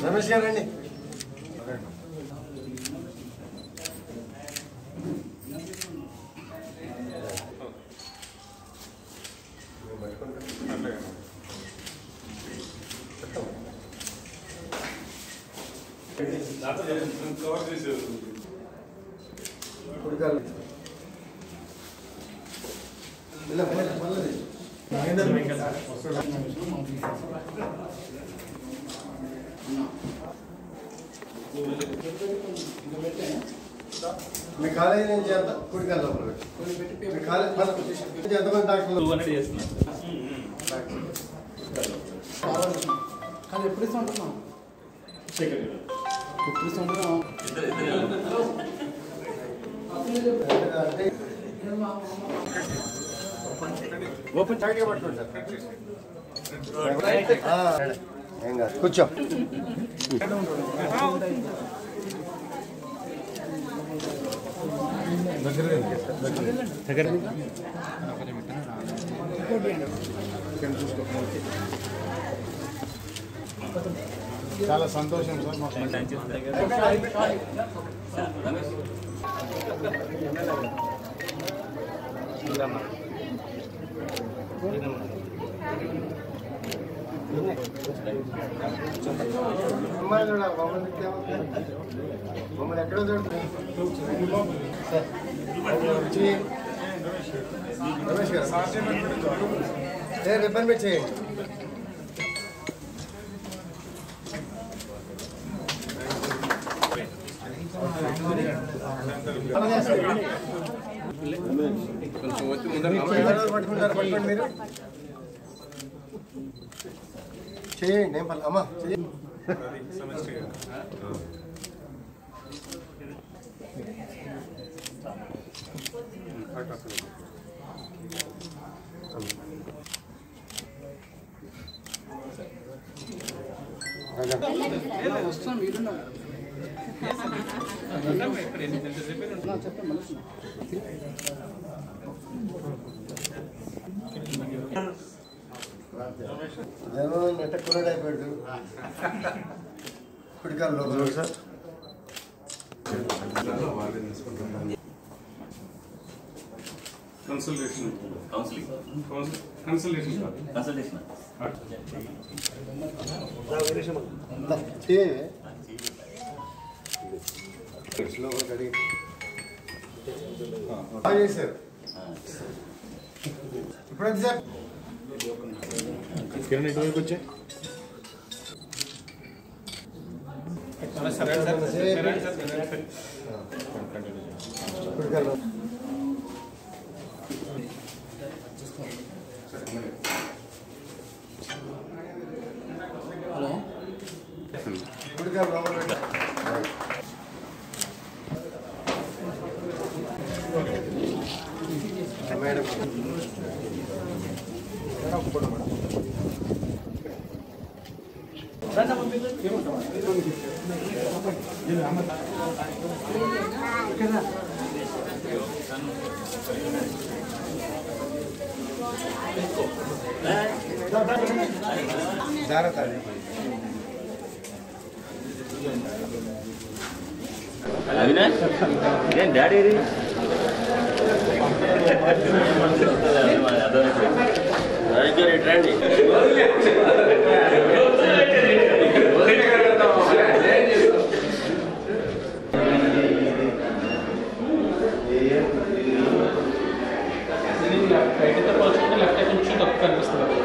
రమేష్ గారు రండి. మీ కాలేజీ నుంచి ఎంత కుడికాల లోపల మీ కాలేజ్ ఎంతమంది డాక్టర్లు ఎప్పుడు ఇస్తుంటున్నాం ఎప్పుడు ఇస్తుంటున్నాం ఓపెన్ టైట్గా పట్టుకోండి సార్. ఏం కాదు కూర్చో. చాలా సంతోషం సార్. మమ్మల్ని ఎక్కడో రమేష్ గారు రిబ్బన్ మీద చేయండి. పట్టుకుంటారు మీరు చేయండి. ఏం పర్లేదు అమ్మా చేయండి. వస్తాను మీరు జనం నెట్ట కురడ్ అయిపోయాడు కుడికాల్లో సార్. కన్సల్టేషన్ చేశారు. ఇప్పుడు ఎంత సార్ కిరణ్ ఇటువైపు వచ్చే కుడికాల్లో హలో కుడికాలు లోపల మేడం జాగ్రత్త. అవినాష్ ఏం డాడీ రండి. కొంచెం తక్కువ కనిపిస్తుంది.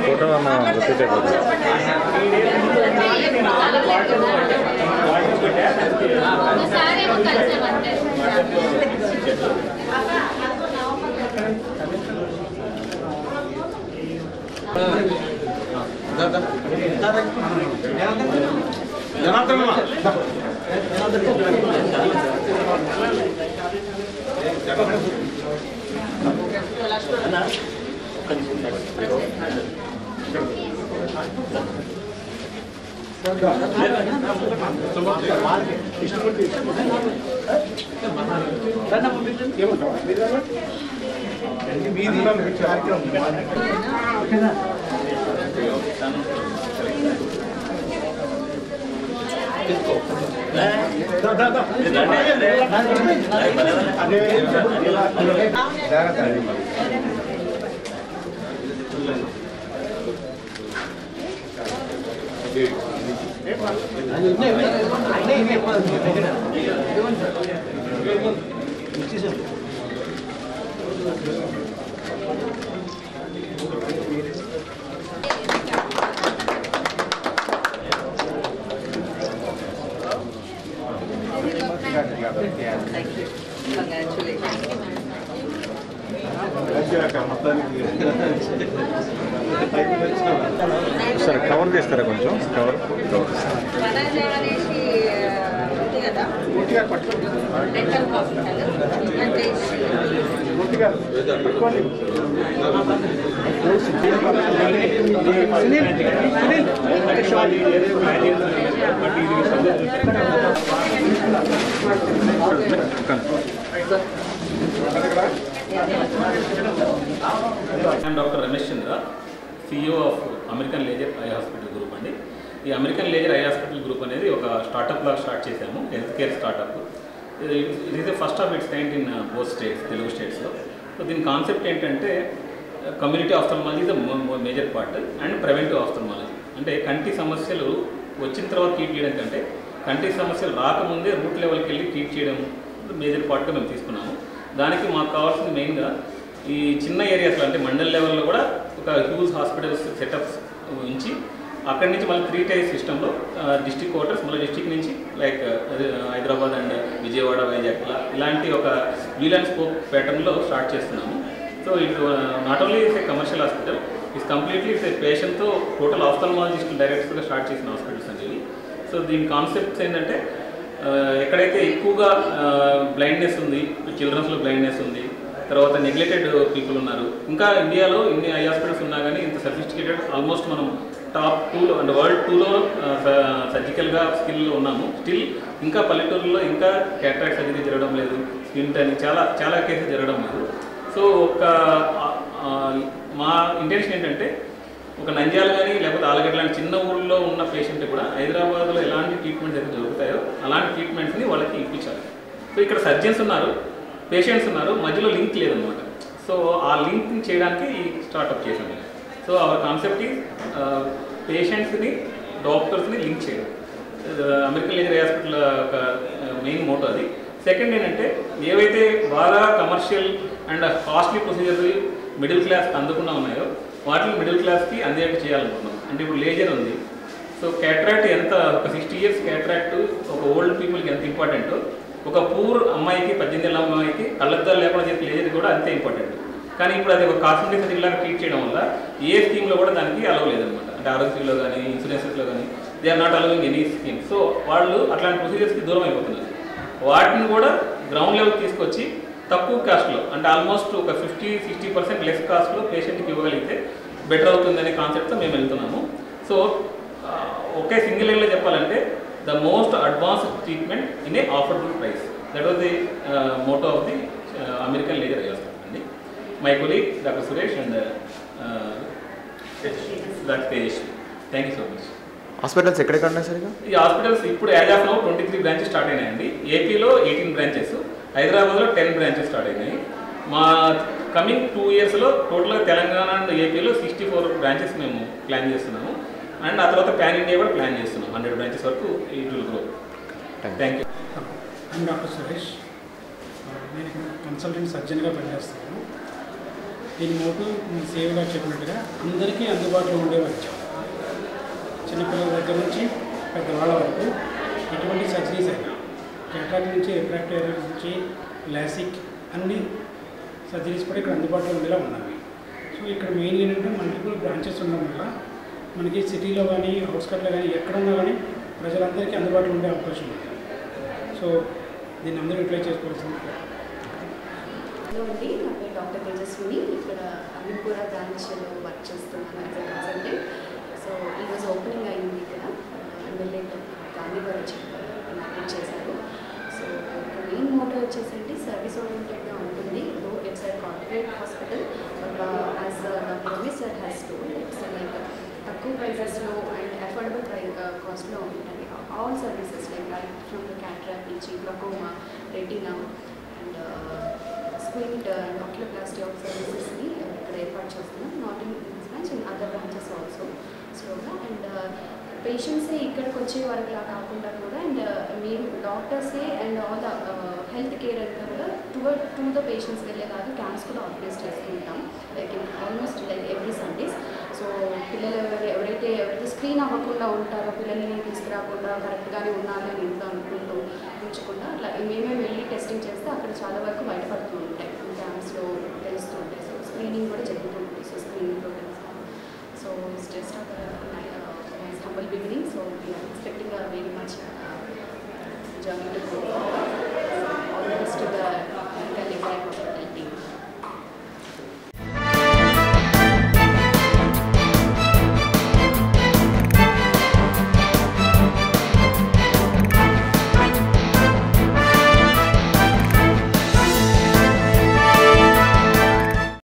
ఫోటో సరే కవర్ చేస్తారా కొంచెం cover doctor Ramesh Chandra, CEO of American laser eye hospital group అండి. ఈ American laser eye hospital group అనేది ఒక స్టార్టప్ లాగా స్టార్ట్ చేశాము, హెల్త్ కేర్ స్టార్టప్. ఇది is first of it's kind in both states, Telugu స్టేట్స్లో. సో దీని కాన్సెప్ట్ ఏంటంటే community ophthalmology the major part and preventive ophthalmology. అంటే కంటి సమస్యలు వచ్చిన తర్వాత ట్రీట్ చేయడం కంటే కంటి సమస్యలు రాకముందే రూట్ లెవెల్కి వెళ్ళి ట్రీట్ చేయడం మేజర్ పార్ట్గా మేము తీసుకున్నాము. దానికి మాకు కావాల్సింది మెయిన్గా ఈ చిన్న ఏరియాస్లో అంటే మండల్ లెవెల్లో కూడా ఒక హ్యూజ్ హాస్పిటల్స్ సెటప్స్ ఉంచి అక్కడి నుంచి మళ్ళీ 3 టైర్ సిస్టంలో డిస్ట్రిక్ట్ క్వార్టర్స్, మళ్ళీ డిస్ట్రిక్ట్ నుంచి లైక్ హైదరాబాద్ అండ్ విజయవాడ, వైజాగ్ ఇలాంటి ఒక వీల్ అండ్ స్పోక్ ప్యాటర్న్లో స్టార్ట్ చేస్తున్నాము. So it not only it's a commercial hospital, it's completely it's a పేషెంట్తో టోటల్ ఆఫ్థల్మాలజిస్ట్ డైరెక్ట్గా స్టార్ట్ చేసిన హాస్పిటల్స్ అనేవి. సో దీని కాన్సెప్ట్స్ ఏంటంటే ఎక్కడైతే ఎక్కువగా బ్లైండ్నెస్ ఉంది, చిల్డ్రన్స్లో బ్లైండ్నెస్ ఉంది, తర్వాత నెగ్లెక్టెడ్ పీపుల్ ఉన్నారు. ఇంకా ఇండియాలో ఇన్ని ఐ హాస్పిటల్స్ ఉన్నా కానీ ఇంత సఫిస్టికేటెడ్ ఆల్మోస్ట్ మనం టాప్ 2లో అండ్ వరల్డ్ 2లో సర్జికల్గా స్కిల్లో ఉన్నాము. స్టిల్ ఇంకా పల్లెటూరులో ఇంకా క్యాటరాక్ట్ సర్జరీ జరగడం లేదు, స్కిన్ టైనింగ్ చాలా కేసెస్ జరగడం లేదు. సో మా ఇంటెన్షన్ ఏంటంటే ఒక నంద్యాల కానీ లేకపోతే ఆలగడ్డ లాంటి చిన్న ఊళ్ళో ఉన్న పేషెంట్ కూడా హైదరాబాద్లో ఎలాంటి ట్రీట్మెంట్స్ అయితే దొరుకుతాయో అలాంటి ట్రీట్మెంట్స్ని వాళ్ళకి ఇప్పించాలి. సో ఇక్కడ సర్జన్స్ ఉన్నారు, పేషెంట్స్ ఉన్నారు, మధ్యలో లింక్ లేదనమాట. సో ఆ లింక్ చేయడానికి ఈ స్టార్ట్అప్ చేశాము. సో అవర్ కాన్సెప్ట్ ఈ పేషెంట్స్ని డాక్టర్స్ని లింక్ చేయడం. అమెరికన్ లేజర్ హాస్పిటల్ ఒక మెయిన్ మోటో అది. సెకండ్ ఏంటంటే ఏవైతే బాగా commercial and costly procedures middle క్లాస్కి అందకుండా ఉన్నాయో వాటిని మిడిల్ క్లాస్కి అందేట్టు చేయాలనుకుంటున్నాం. అంటే ఇప్పుడు లేజర్ ఉంది, సో క్యాటరాక్ట్ ఎంత ఒక 60 years క్యాటరాక్ట్ ఒక ఓల్డ్ పీపుల్కి ఎంత ఇంపార్టెంటో ఒక పూర్ అమ్మాయికి 18 ఏళ్ళ అమ్మాయికి కళ్ళద్దాలు లేకుండా చేసే లేజర్ కూడా అంతే ఇంపార్టెంట్. కానీ ఇప్పుడు అది ఒక కాస్మెటిక్ సర్జరీలాగా ట్రీట్ చేయడం వల్ల ఏ స్కీమ్లో కూడా దానికి అలవ్ లేదనమాట. అంటే ఆరోగ్యశ్రీలో కానీ ఇన్సూరెన్సెస్లో కానీ they are not allowing any scheme. So వాళ్ళు అట్లాంటి ప్రొసీజర్స్కి దూరం అయిపోతున్నారు. వాటిని కూడా గ్రౌండ్ లెవెల్ తీసుకొచ్చి తక్కువ కాస్ట్లో అంటే ఆల్మోస్ట్ ఒక 50-60% లెస్ కాస్ట్లో పేషెంట్కి ఇవ్వగలిగితే బెటర్ అవుతుందనే కాన్సెప్ట్తో మేము వెళ్తున్నాము. సో ఒకే సింగిల్ లైన్లో చెప్పాలంటే the most advanced treatment in a affordable price. That was the motto of the American laser eye hospital అండి. My colleague doctor Suresh and doctor Tejaswi. Thank you so much. Hospitals ఎక్కడెక్కడ ఉన్నాయి sir? ఈ hospitals ఇప్పుడు as of now 23 branches start అయినాయండి. ఏపీలో 18 branches, హైదరాబాద్లో 10 branches start అయినాయి. మా కమింగ్ 2 yearsలో టోటల్గా తెలంగాణ అండ్ ఏపీలో 64 బ్రాంచెస్ మేము ప్లాన్ చేస్తున్నాము. అండ్ ఆ తర్వాత పాన్ ఇండియా కూడా ప్లాన్ చేస్తున్నాం. 100 బ్రాంచెస్ వరకు it will grow. Thank you. I'm Dr. Suresh. నేను ఇక్కడ కన్సల్టెంట్ సర్జన్గా పనిచేస్తున్నాను. దీని మోటు సేవ్ గారు చెప్పినట్టుగా అందరికీ అందుబాటులో ఉండే వైద్యం. చిన్నపిల్లల దగ్గర నుంచి పెద్దవాళ్ళ వరకు ఎటువంటి సర్జరీస్ అయినా క్యాటరాక్ట్ నుంచి రిఫ్రాక్టివ్ నుంచి లాసిక్ అన్ని సర్జరీస్ కూడా ఇక్కడ అందుబాటులో ఉండేలా ఉన్నాయి. సో ఇక్కడ మెయిన్ ఏంటంటే మల్టిపుల్ బ్రాంచెస్ ఉండడం వల్ల మనకి సిటీలో కానీ అవుట్స్కట్లో కానీ ఎక్కడున్నా కానీ ప్రజలందరికీ అందుబాటులో ఉండే అవకాశం ఉంది. సో దీన్ని అందరూ యూటిలైజ్ చేసుకోవాల్సింది. హలో అండి, నా పేరు డాక్టర్ తేజస్విని. ఇక్కడ అమీర్పుర బ్రాంచ్లో వర్క్ చేస్తున్నాను యాజ్ ఎ కన్సల్టెంట్. సో ఈరోజు ఓపెనింగ్ అయింది ఇక్కడ. ఎమ్మెల్యే గాంధీ గారు వచ్చి ఇనాగ్రేట్ చేశారు. సో ఇక్కడ మెయిన్ మోటో వచ్చేసండి సర్వీస్ ఓరియంటెడ్గా ఉంటుంది. Though it's a corporate hospital, but as doctor Ramesh sir has told it's like తక్కువ ప్రైజెస్లో అండ్ అఫోర్డబుల్ కాస్ట్లో ఉంటుంది. All services like right from the cataract నుంచి glaucoma, retina and squint and oculoplasty of సర్వీసెస్ని ఇక్కడ ఏర్పాటు చేస్తున్నాం. Not in this branch and other branches also స్లోగా. అండ్ పేషెంట్సే ఇక్కడికి వచ్చే వరకులా కాకుండా కూడా అండ్ మీరు డాక్టర్సే and all the health care అంతా కూడా టు ద పేషెంట్స్ వెళ్ళేలాగా క్యాంప్స్ కూడా ఆర్గనైజ్ చేసుకుంటాం. Like almost like every Sundays. So పిల్లలు ఎవరైతే స్క్రీన్ అవ్వకుండా ఉంటారో, పిల్లల్ని తీసుకురాకుండా కరెక్ట్గానే ఉన్నారని అని ఇంట్లో అనుకుంటూ ఉంచకుండా అట్లా మేమే వెళ్ళి టెస్టింగ్ చేస్తే అక్కడ చాలా వరకు బయటపడుతూ ఉంటాయి, క్యాంప్స్లో తెలుస్తూ ఉంటాయి. సో స్క్రీనింగ్ కూడా జరుగుతూ ఉంటుంది. So screening programs. So it's just humble beginning. So we are expecting a very much journey to grow.